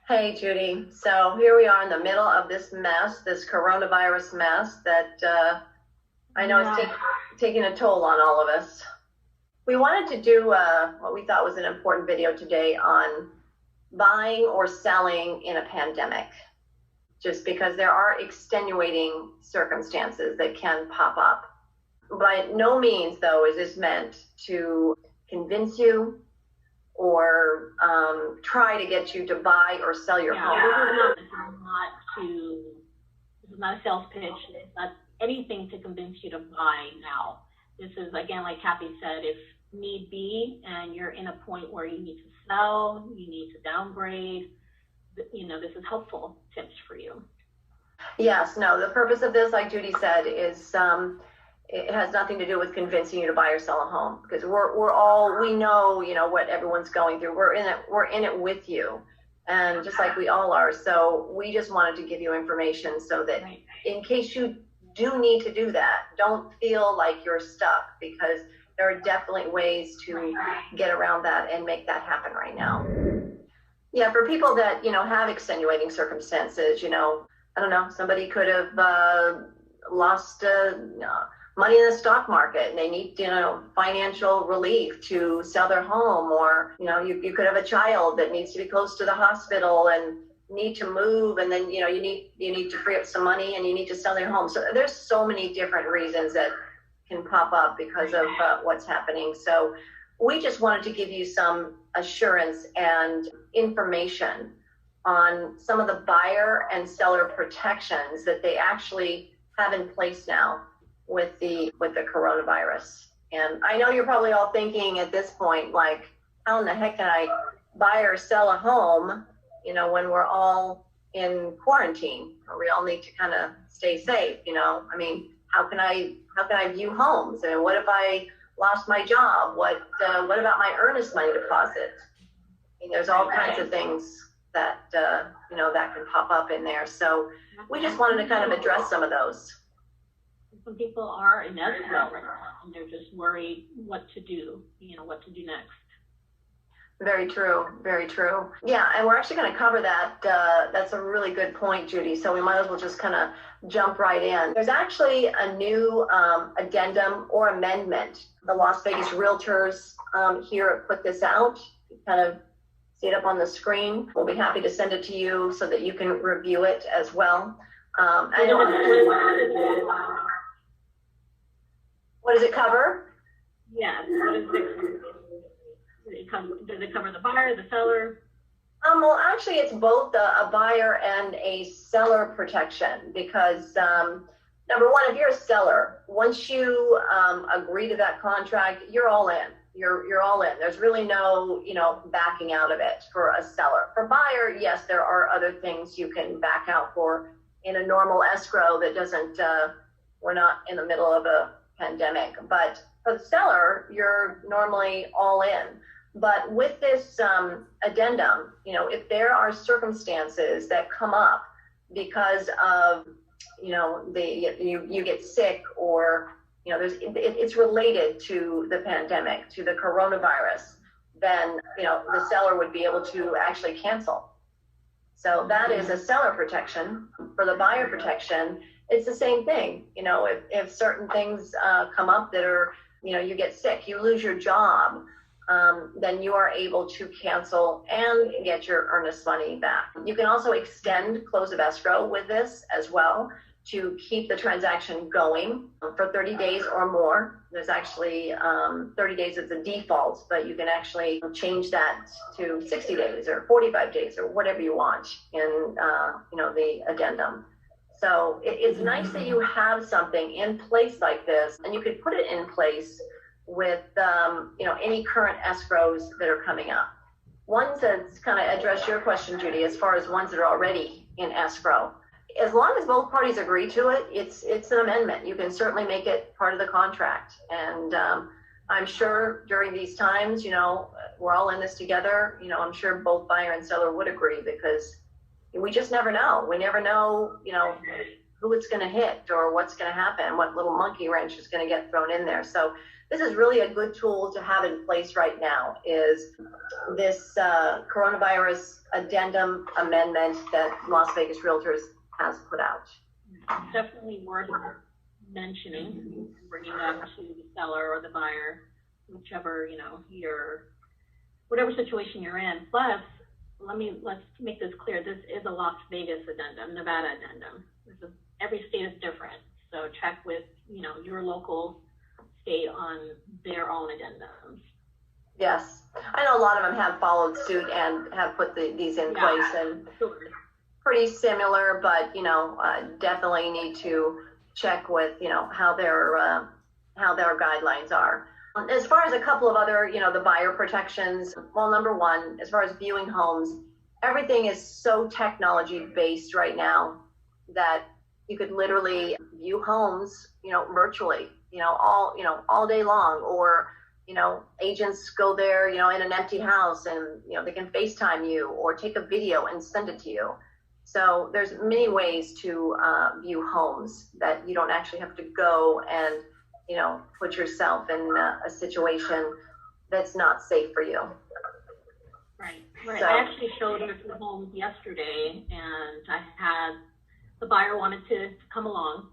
Hey, Judy. So here we are in the middle of this mess, this coronavirus mess that I know is taking a toll on all of us. We wanted to do what we thought was an important video today on buying or selling in a pandemic, just because there are extenuating circumstances that can pop up. By no means, though, is this meant to convince you or try to get you to buy or sell your home. This is not a sales pitch. It's not anything to convince you to buy now. This is, again, like Kathy said, if need be, and you're in a point where you need to sell, you need to downgrade, this is helpful tips for you. Yes, no, the purpose of this, like Judy said, is it has nothing to do with convincing you to buy or sell a home, because we know what everyone's going through. We're in it with you, and just like we all are. So we just wanted to give you information so that in case you do need to do that, don't feel like you're stuck, because there are definitely ways to get around that and make that happen right now. Yeah, for people that have extenuating circumstances, I don't know, somebody could have lost money in the stock market and they need financial relief to sell their home, or you could have a child that needs to be close to the hospital and need to move, and then you need to free up some money and you need to sell their home. So there's so many different reasons that can pop up because of what's happening. So we just wanted to give you some assurance and information on some of the buyer and seller protections that they actually have in place now with the coronavirus. And I know you're probably all thinking at this point, like, how in the heck can I buy or sell a home, when we're all in quarantine, or we all need to kind of stay safe, I mean, how can I view homes? I mean, what if I lost my job? What about my earnest money deposit? I mean, there's all kinds of things that that can pop up in there. So we just wanted to kind of address some of those. Some people are in escrow right now, and they're just worried what to do, what to do next. Very true, very true. Yeah, and we're actually going to cover that. That's a really good point, Judy. So we might as well just kind of jump right in. There's actually a new addendum or amendment. The Las Vegas Realtors here put this out. You kind of see it up on the screen. We'll be happy to send it to you so that you can review it as well. What does it cover? Yeah, what is it? Does it cover the buyer, the seller? Well, actually, it's both a buyer and a seller protection, because number one, if you're a seller, once you agree to that contract, you're all in. You're all in. There's really no backing out of it for a seller. For buyer, yes, there are other things you can back out for in a normal escrow that doesn't. We're not in the middle of a pandemic, but for the seller, you're normally all in. But with this addendum, if there are circumstances that come up because of, you get sick, or, it's related to the pandemic, to the coronavirus, then, the seller would be able to actually cancel. So that is a seller protection. For the buyer protection, it's the same thing. If certain things come up that are, you get sick, you lose your job, then you are able to cancel and get your earnest money back. You can also extend close of escrow with this as well to keep the transaction going for 30 days or more. There's actually 30 days as a default, but you can actually change that to 60 days or 45 days or whatever you want in the addendum. So it's nice that you have something in place like this, and you could put it in place with any current escrows that are coming up. Ones that kind of address your question, Judy, as far as ones that are already in escrow. As long as both parties agree to it, it's an amendment. You can certainly make it part of the contract. And I'm sure during these times, we're all in this together. I'm sure both buyer and seller would agree, because we just never know. We never know, who it's going to hit or what's going to happen, what little monkey wrench is going to get thrown in there. So this is really a good tool to have in place right now, is this coronavirus addendum amendment that Las Vegas Realtors has put out. It's definitely worth mentioning, bringing up to the seller or the buyer, whichever, whatever situation you're in. Plus, let's make this clear. This is a Las Vegas addendum, Nevada addendum. Every state is different. So check with, your local state on their own addendums. Yes. I know a lot of them have followed suit and have put these in place, and sure. Pretty similar, but, definitely need to check with, how their guidelines are. As far as a couple of other, the buyer protections, well, number one, as far as viewing homes, everything is so technology based right now that you could literally view homes, virtually, all day long, or, agents go there, in an empty house and, they can FaceTime you or take a video and send it to you. So there's many ways to view homes that you don't actually have to go and, put yourself in a situation that's not safe for you. Right. So, I actually showed her some homes yesterday, and I had the buyer wanted to come along,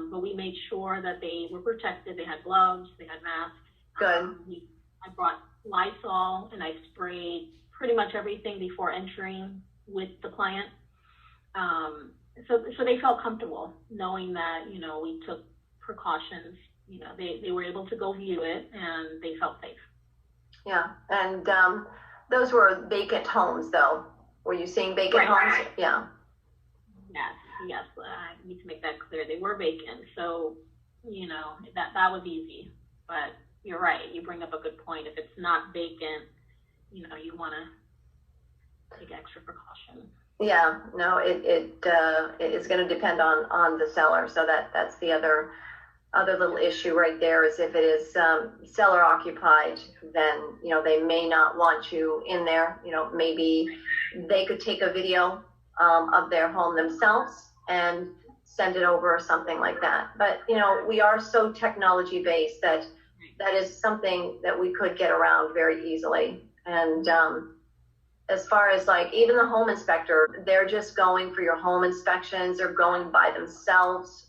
but we made sure that they were protected. They had gloves, they had masks. Good. I brought Lysol and I sprayed pretty much everything before entering with the client. So they felt comfortable knowing that, we took precautions. They were able to go view it and they felt safe. Yeah. And those were vacant homes, though. Were you seeing vacant homes? Right. Yeah. Yes. I need to make that clear. They were vacant. So, that was easy. But you're right. You bring up a good point. If it's not vacant, you want to take extra precaution. Yeah, no, it is going to depend on the seller. So that's the other little issue right there, is if it is seller occupied, then, they may not want you in there. Maybe they could take a video of their home themselves and send it over or something like that. But, we are so technology based that is something that we could get around very easily. And as far as even the home inspector, they're just going for your home inspections. They're going by themselves,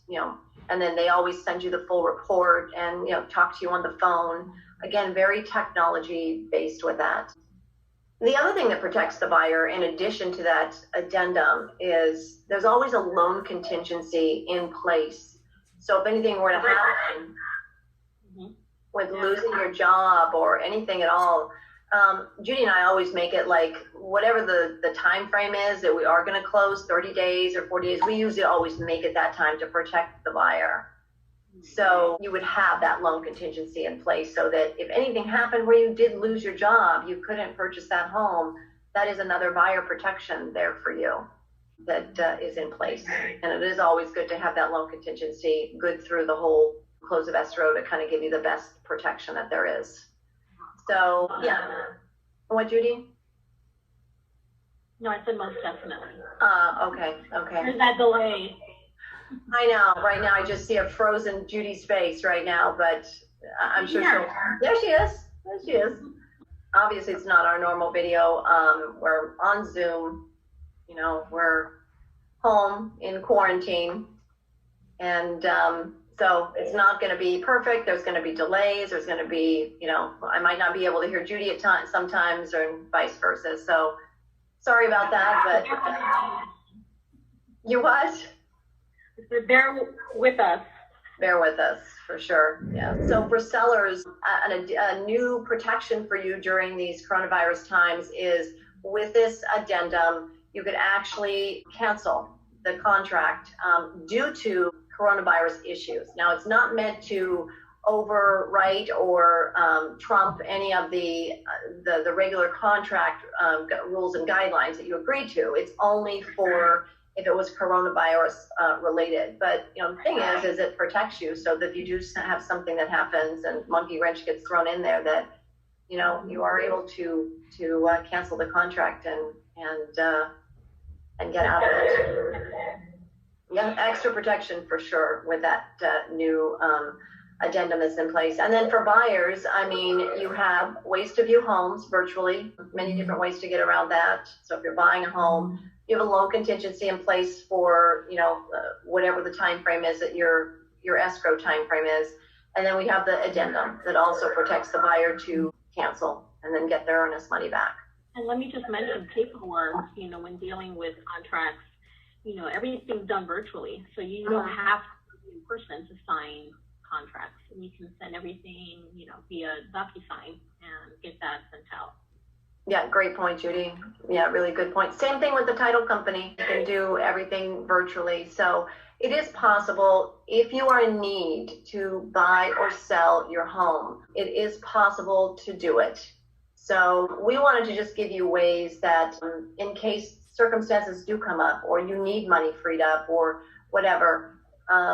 and then they always send you the full report and, talk to you on the phone. Again, very technology based with that. The other thing that protects the buyer, in addition to that addendum, is there's always a loan contingency in place. So if anything were to happen with losing your job or anything at all, Judy and I always make it whatever the time frame is that we are going to close, 30 days or 40 days, we usually always make it that time to protect the buyer. So you would have that loan contingency in place so that if anything happened where you did lose your job, you couldn't purchase that home, that is another buyer protection there for you that is in place. And it is always good to have that loan contingency good through the whole close of escrow to kind of give you the best protection that there is. So, yeah. What, Judy? No, I said most definitely. Okay. There's that delay. I know. Right now, I just see a frozen Judy's face right now, but I'm sure there she is. There she is. Obviously, it's not our normal video. We're on Zoom. We're home in quarantine. And so it's not going to be perfect. There's going to be delays. There's going to be, I might not be able to hear Judy at times sometimes, or vice versa. So sorry about that, but you what? Bear with us. Bear with us, for sure. Yeah. So for sellers, a new protection for you during these coronavirus times is with this addendum, you could actually cancel the contract due to coronavirus issues. Now, it's not meant to overwrite or trump any of the regular contract rules and guidelines that you agreed to. It's only for if it was coronavirus related. But the thing is it protects you so that if you do have something that happens and monkey wrench gets thrown in there, that you are able to cancel the contract and get out of it. Yeah, extra protection for sure with that new addendum is in place. And then for buyers, I mean, you have ways to view homes virtually, many different ways to get around that. So if you're buying a home, you have a loan contingency in place for, whatever the time frame is that your escrow time frame is. And then we have the addendum that also protects the buyer to cancel and then get their earnest money back. And let me just mention paperwork, when dealing with contracts, everything's done virtually. So you don't have to be in person to sign contracts. We can send everything, via DocuSign and get that sent out. Yeah, great point, Judy. Yeah, really good point. Same thing with the title company. You can do everything virtually. So it is possible, if you are in need to buy or sell your home, it is possible to do it. So we wanted to just give you ways that in case circumstances do come up or you need money freed up or whatever,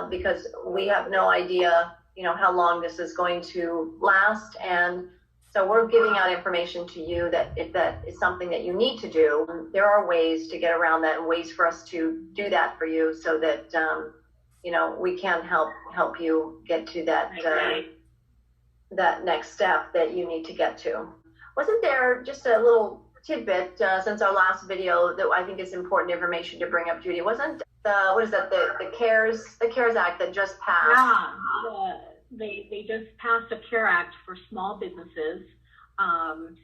because we have no idea, how long this is going to last. And so we're giving out information to you that if that is something that you need to do, there are ways to get around that and ways for us to do that for you so that, we can help you get to that, that next step that you need to get to. Wasn't there just a little tidbit since our last video that I think is important information to bring up, Judy? Wasn't the CARES Act that just passed? Yeah, they just passed a CARE Act for small businesses.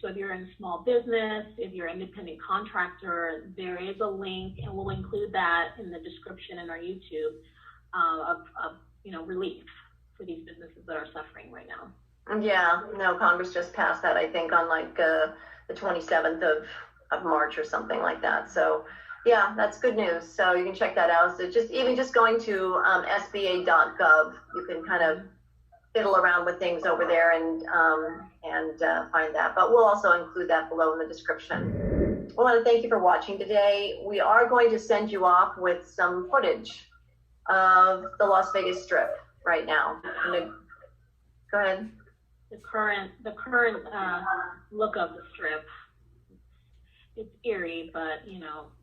So if you're in small business, if you're an independent contractor, there is a link, and we'll include that in the description in our YouTube of relief for these businesses that are suffering right now. Yeah, no, Congress just passed that, I think, on the 27th of March or something like that. So yeah, that's good news. So you can check that out. So just going to SBA.gov, you can kind of fiddle around with things over there and find that. But we'll also include that below in the description. I want to thank you for watching today. We are going to send you off with some footage of the Las Vegas Strip right now. Go ahead. The current look of the Strip, it's eerie, but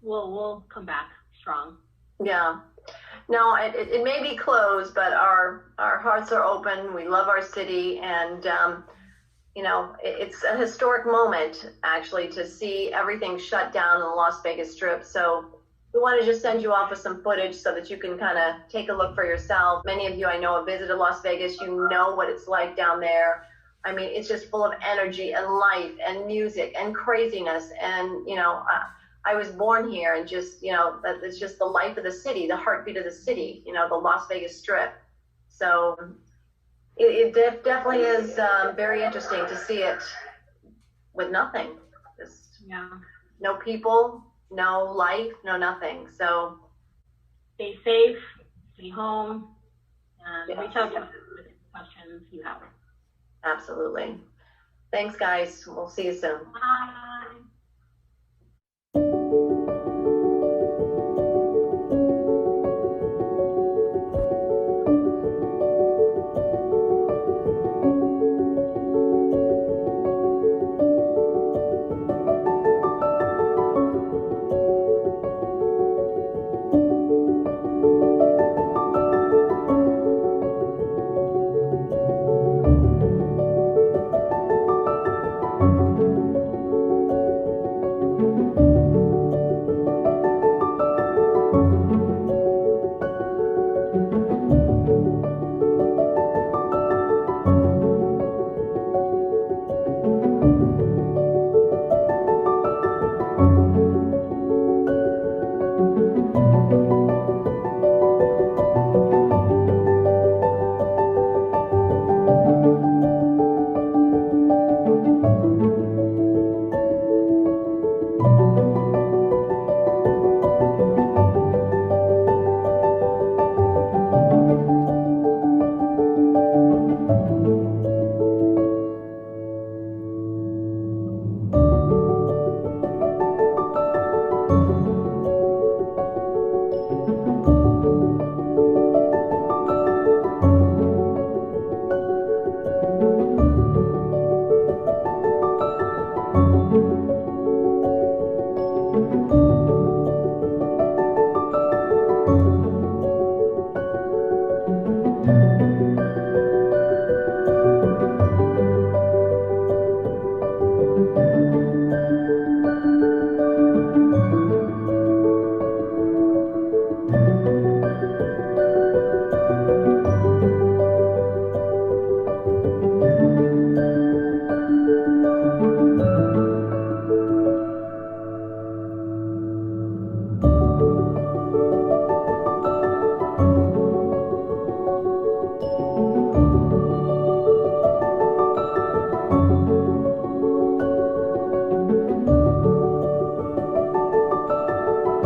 we'll come back strong. Yeah. No, it may be closed, but our hearts are open. We love our city, and it's a historic moment actually to see everything shut down in the Las Vegas Strip. So we want to just send you off with some footage so that you can kind of take a look for yourself. Many of you I know have visited Las Vegas. You know what it's like down there. I mean, it's just full of energy and life and music and craziness. And, I was born here, and just, that it's just the life of the city, the heartbeat of the city, the Las Vegas Strip. So it definitely is very interesting to see it with nothing. Just no people, no life, no nothing. So stay safe, stay home, and reach out to us with questions you have. Absolutely. Thanks, guys. We'll see you soon. Bye.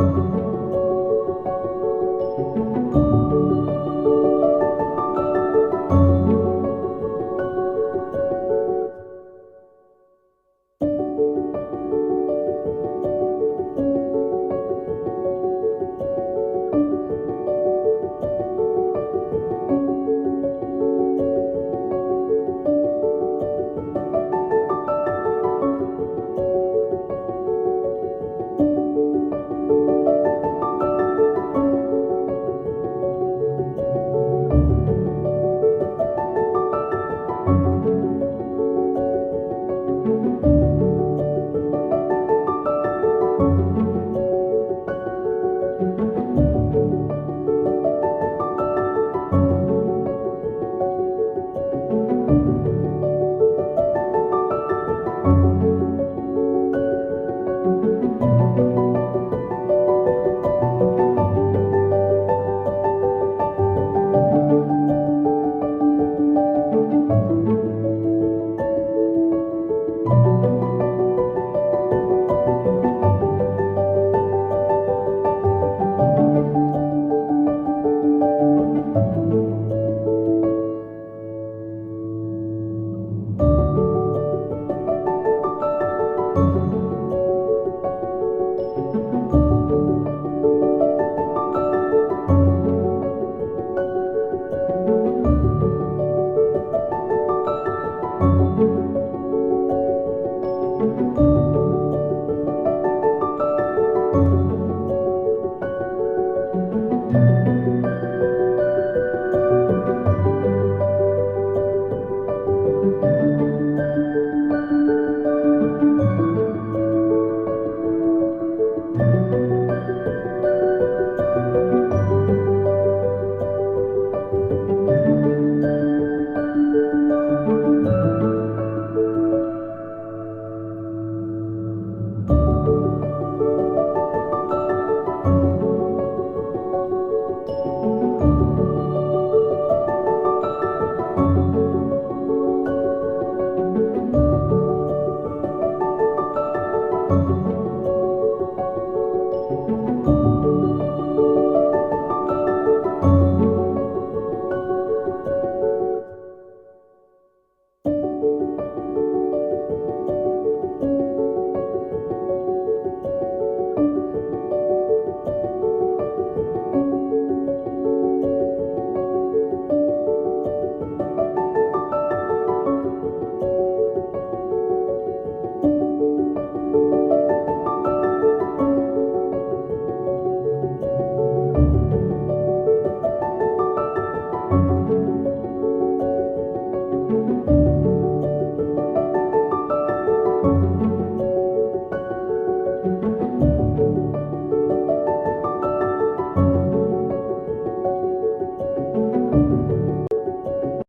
you.